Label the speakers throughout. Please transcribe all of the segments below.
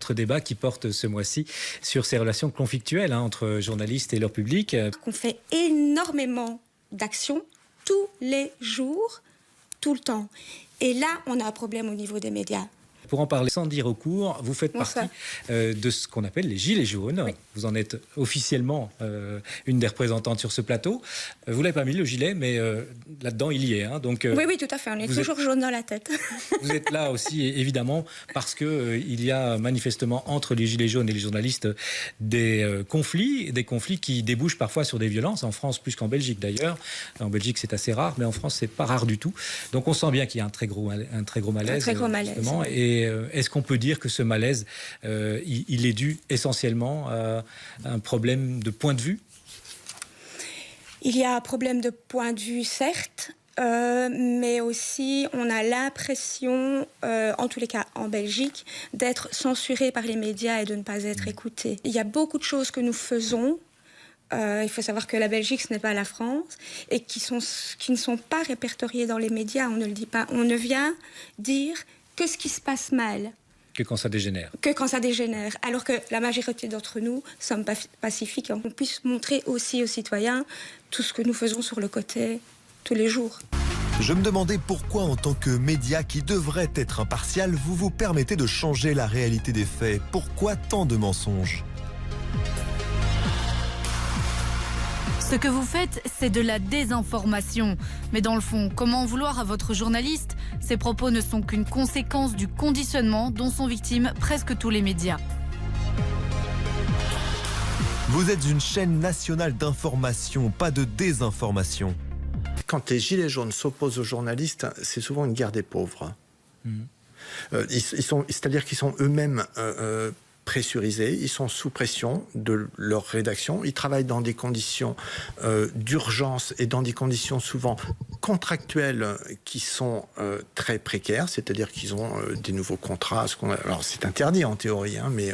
Speaker 1: Notre débat qui porte ce mois-ci sur ces relations conflictuelles entre journalistes et leur public.
Speaker 2: On fait énormément d'actions tous les jours, tout le temps. Et là, on a un problème au niveau des médias.
Speaker 1: Pour en parler sans dire au cours, vous faites partie de ce qu'on appelle les Gilets jaunes. Oui. Vous en êtes officiellement une des représentantes sur ce plateau. Vous ne l'avez pas mis le gilet, mais là-dedans, il y est. Hein. Donc,
Speaker 2: oui, tout à fait. On est toujours jaune dans la tête.
Speaker 1: Vous êtes là aussi, évidemment, parce qu'il y a manifestement entre les Gilets jaunes et les journalistes des conflits qui débouchent parfois sur des violences. En France, plus qu'en Belgique d'ailleurs. En Belgique, c'est assez rare, mais en France, c'est pas rare du tout. Donc, on sent bien qu'il y a un très gros malaise.
Speaker 2: Un très gros malaise.
Speaker 1: Et est-ce qu'on peut dire que ce malaise, il est dû essentiellement à un problème de point de vue ?
Speaker 2: Il y a un problème de point de vue, certes, mais aussi on a l'impression, en tous les cas en Belgique, d'être censuré par les médias et de ne pas être écouté. Il y a beaucoup de choses que nous faisons. Il faut savoir que la Belgique, ce n'est pas la France, et qui ne sont pas répertoriées dans les médias, on ne le dit pas. On ne vient dire que ce qui se passe mal.
Speaker 1: Que quand ça dégénère.
Speaker 2: Alors que la majorité d'entre nous sommes pacifiques et on puisse montrer aussi aux citoyens tout ce que nous faisons sur le côté tous les jours.
Speaker 3: Je me demandais pourquoi, en tant que média qui devrait être impartial, vous vous permettez de changer la réalité des faits. Pourquoi tant de mensonges ?
Speaker 4: Ce que vous faites, c'est de la désinformation. Mais dans le fond, comment en vouloir à votre journaliste ? Ces propos ne sont qu'une conséquence du conditionnement dont sont victimes presque tous les médias.
Speaker 3: Vous êtes une chaîne nationale d'information, pas de désinformation.
Speaker 5: Quand les Gilets jaunes s'opposent aux journalistes, c'est souvent une guerre des pauvres. C'est-à-dire qu'ils sont eux-mêmes pressurisés, ils sont sous pression de leur rédaction, ils travaillent dans des conditions d'urgence et dans des conditions souvent contractuelles qui sont très précaires, c'est-à-dire qu'ils ont des nouveaux contrats, alors c'est interdit en théorie, mais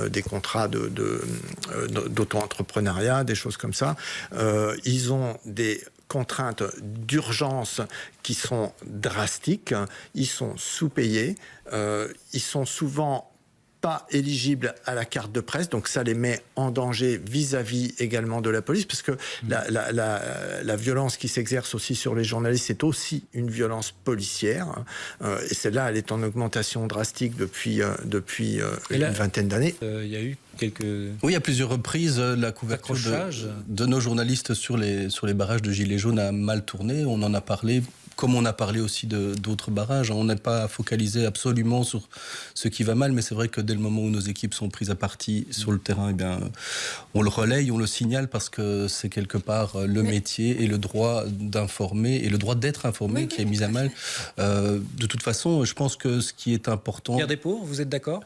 Speaker 5: des contrats d'auto-entrepreneuriat, des choses comme ça. Ils ont des contraintes d'urgence qui sont drastiques, ils sont sous-payés, ils sont souvent pas éligibles à la carte de presse, donc ça les met en danger vis-à-vis également de la police, parce que la violence qui s'exerce aussi sur les journalistes, c'est aussi une violence policière, et celle-là, elle est en augmentation drastique depuis une vingtaine d'années.
Speaker 1: Il y a eu quelques...
Speaker 6: Oui, à plusieurs reprises, la couverture de nos journalistes sur les barrages de Gilets jaunes a mal tourné, on en a parlé. Comme on a parlé aussi d'autres barrages, on n'est pas focalisé absolument sur ce qui va mal, mais c'est vrai que dès le moment où nos équipes sont prises à partie sur le terrain, eh bien, on le relaye, on le signale parce que c'est quelque part le métier et le droit d'informer et le droit d'être informé qui est mis à mal. De toute façon, je pense que ce qui est important...
Speaker 1: Pierre Despours, vous êtes d'accord ?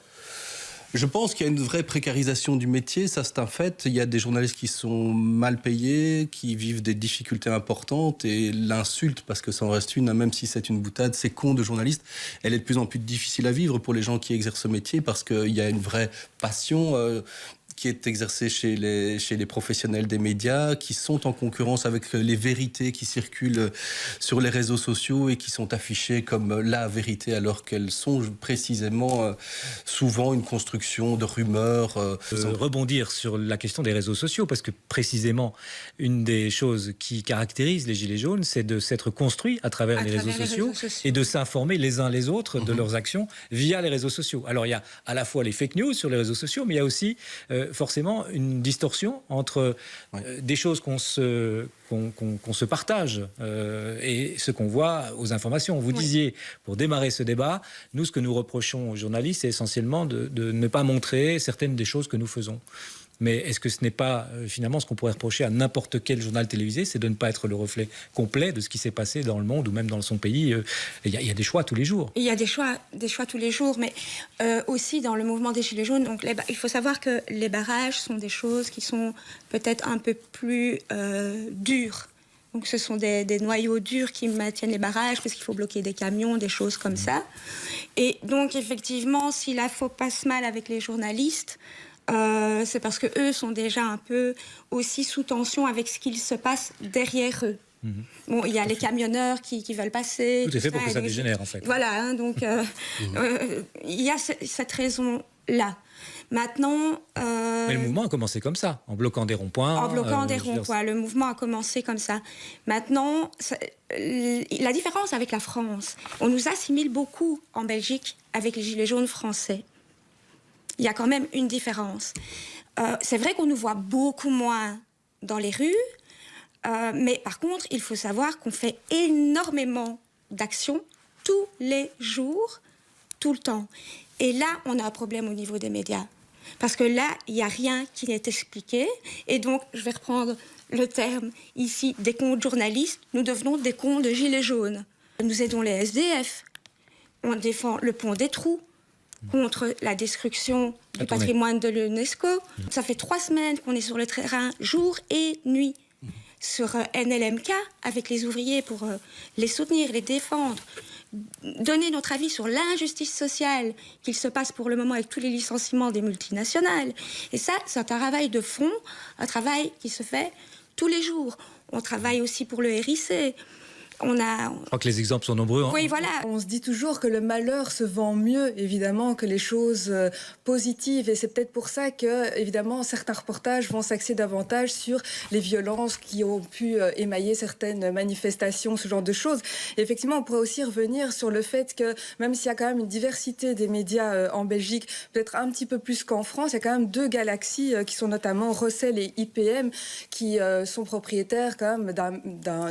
Speaker 6: Je pense qu'il y a une vraie précarisation du métier, ça c'est un fait. Il y a des journalistes qui sont mal payés, qui vivent des difficultés importantes, et l'insulte, parce que ça en reste une, même si c'est une boutade, c'est con de journaliste, elle est de plus en plus difficile à vivre pour les gens qui exercent ce métier, parce qu'il y a une vraie passion qui est exercée chez les professionnels des médias, qui sont en concurrence avec les vérités qui circulent sur les réseaux sociaux et qui sont affichées comme la vérité, alors qu'elles sont précisément souvent une construction de rumeurs.
Speaker 1: Rebondir sur la question des réseaux sociaux, parce que précisément, une des choses qui caractérise les Gilets jaunes, c'est de s'être construit à travers les réseaux sociaux et de s'informer les uns les autres de leurs actions via les réseaux sociaux. Alors, il y a à la fois les fake news sur les réseaux sociaux, mais il y a aussi forcément une distorsion entre des choses qu'on se partage et ce qu'on voit aux informations. Vous disiez, pour démarrer ce débat, nous, ce que nous reprochons aux journalistes, c'est essentiellement de ne pas montrer certaines des choses que nous faisons. Mais est-ce que ce n'est pas finalement ce qu'on pourrait reprocher à n'importe quel journal télévisé, c'est de ne pas être le reflet complet de ce qui s'est passé dans le monde ou même dans son pays. Il y a des choix tous les jours.
Speaker 2: Il y a des choix tous les jours, mais aussi dans le mouvement des Gilets jaunes. Donc il faut savoir que les barrages sont des choses qui sont peut-être un peu plus dures. Donc ce sont des noyaux durs qui maintiennent les barrages parce qu'il faut bloquer des camions, des choses comme ça. Et donc effectivement, si la faux passe mal avec les journalistes, c'est parce que eux sont déjà un peu aussi sous tension avec ce qu'il se passe derrière eux. Bon, il y a les camionneurs qui veulent passer.
Speaker 1: Tout est fait
Speaker 2: ça,
Speaker 1: pour que ça dégénère, en fait.
Speaker 2: Voilà, hein, donc il y a cette raison-là. Maintenant...
Speaker 1: Mais le mouvement a commencé comme ça, en bloquant des ronds-points.
Speaker 2: En bloquant des ronds-points. Le mouvement a commencé comme ça. Maintenant, la différence avec la France, on nous assimile beaucoup en Belgique avec les gilets jaunes français. Il y a quand même une différence. C'est vrai qu'on nous voit beaucoup moins dans les rues, mais par contre, il faut savoir qu'on fait énormément d'actions tous les jours, tout le temps. Et là, on a un problème au niveau des médias. Parce que là, il n'y a rien qui n'est expliqué. Et donc, je vais reprendre le terme ici, des comptes journalistes. Nous devenons des comptes de gilets jaunes. Nous aidons les SDF. On défend le pont des Trous contre la destruction du patrimoine de l'UNESCO. Ça fait 3 semaines qu'on est sur le terrain, jour et nuit, sur NLMK, avec les ouvriers pour les soutenir, les défendre, donner notre avis sur l'injustice sociale qu'il se passe pour le moment avec tous les licenciements des multinationales. Et ça, c'est un travail de fond, un travail qui se fait tous les jours. On travaille aussi pour le RIC. Je
Speaker 1: crois que les exemples sont nombreux. Hein.
Speaker 2: Oui, voilà.
Speaker 7: On se dit toujours que le malheur se vend mieux, évidemment, que les choses positives. Et c'est peut-être pour ça que, évidemment, certains reportages vont s'axer davantage sur les violences qui ont pu émailler certaines manifestations, ce genre de choses. Et effectivement, on pourrait aussi revenir sur le fait que, même s'il y a quand même une diversité des médias en Belgique, peut-être un petit peu plus qu'en France, il y a quand même 2 galaxies qui sont notamment Rossel et IPM, qui sont propriétaires quand même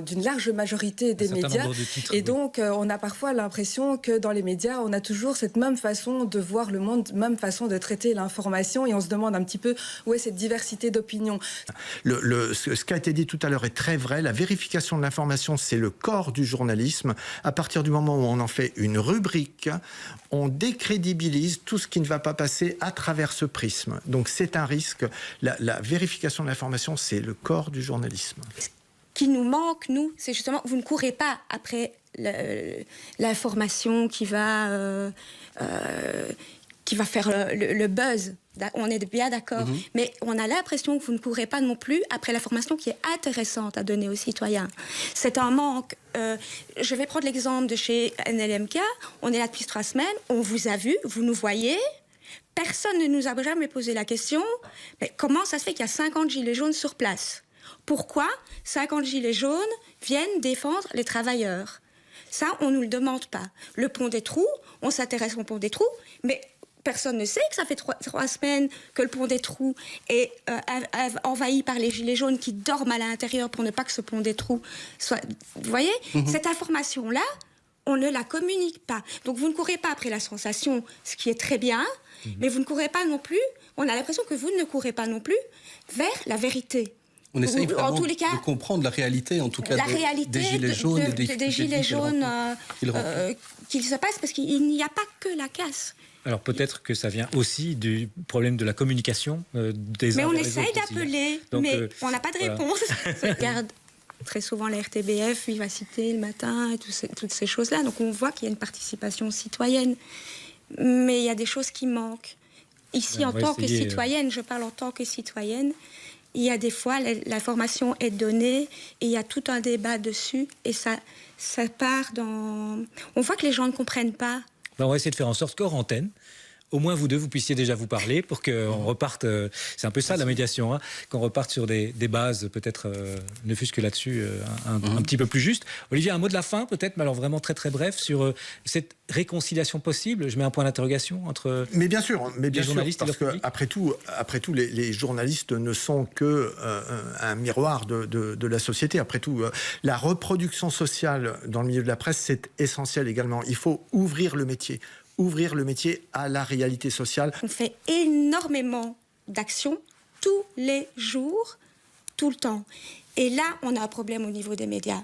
Speaker 7: d'une large majorité des médias. Et donc, on a parfois l'impression que dans les médias, on a toujours cette même façon de voir le monde, même façon de traiter l'information, et on se demande un petit peu où est cette diversité d'opinion.
Speaker 5: Ce qui a été dit tout à l'heure est très vrai. La vérification de l'information, c'est le corps du journalisme. À partir du moment où on en fait une rubrique, on décrédibilise tout ce qui ne va pas passer à travers ce prisme. Donc c'est un risque. La vérification de l'information, c'est le corps du journalisme.
Speaker 2: Qui nous manque, nous, c'est justement, vous ne courez pas après l'information qui va faire le buzz. On est bien d'accord. Mais on a l'impression que vous ne courez pas non plus après l'information qui est intéressante à donner aux citoyens. C'est un manque. Je vais prendre l'exemple de chez NLMK. On est là depuis 3 semaines. On vous a vu, vous nous voyez. Personne ne nous a jamais posé la question, mais comment ça se fait qu'il y a 50 gilets jaunes sur place ? Pourquoi 50 gilets jaunes viennent défendre les travailleurs? Ça, on ne nous le demande pas. Le pont des Trous, on s'intéresse au pont des Trous, mais personne ne sait que ça fait 3 semaines que le pont des Trous est envahi par les gilets jaunes qui dorment à l'intérieur pour ne pas que ce pont des Trous soit... Vous voyez, cette information-là, on ne la communique pas. Donc vous ne courez pas après la sensation, ce qui est très bien, mais vous ne courez pas non plus, on a l'impression que vous ne courez pas non plus vers la vérité.
Speaker 6: On essaye vraiment de comprendre la réalité, en tout cas, des gilets jaunes et
Speaker 2: des gilets jaunes qu'il se passe, parce qu'il n'y a pas que la casse.
Speaker 1: Alors peut-être que ça vient aussi du problème de la communication des
Speaker 2: Mais
Speaker 1: uns
Speaker 2: on
Speaker 1: vers les
Speaker 2: essaye
Speaker 1: autres
Speaker 2: d'appeler, mais on n'a pas de réponse. Je regarde très souvent la RTBF, Vivacité le matin, et toutes ces choses-là. Donc on voit qu'il y a une participation citoyenne. Mais il y a des choses qui manquent. Ici, en tant que citoyenne, je parle en tant que citoyenne, il y a des fois, l'information est donnée et il y a tout un débat dessus et ça part dans... On voit que les gens ne comprennent pas.
Speaker 1: On va essayer de faire en sorte qu'hors antenne, au moins vous deux, vous puissiez déjà vous parler pour qu'on reparte, c'est un peu ça la médiation, hein, qu'on reparte sur des bases peut-être, ne fût-ce que là-dessus, un petit peu plus juste. Olivier, un mot de la fin peut-être, mais alors vraiment très très bref, sur cette réconciliation possible, je mets un point d'interrogation entre
Speaker 5: mais bien sûr,
Speaker 1: journalistes
Speaker 5: parce
Speaker 1: et leur public.
Speaker 5: Après tout les journalistes ne sont que un miroir de la société. Après tout, la reproduction sociale dans le milieu de la presse, c'est essentiel également. Il faut ouvrir le métier à la réalité sociale.
Speaker 2: On fait énormément d'actions tous les jours, tout le temps. Et là, on a un problème au niveau des médias.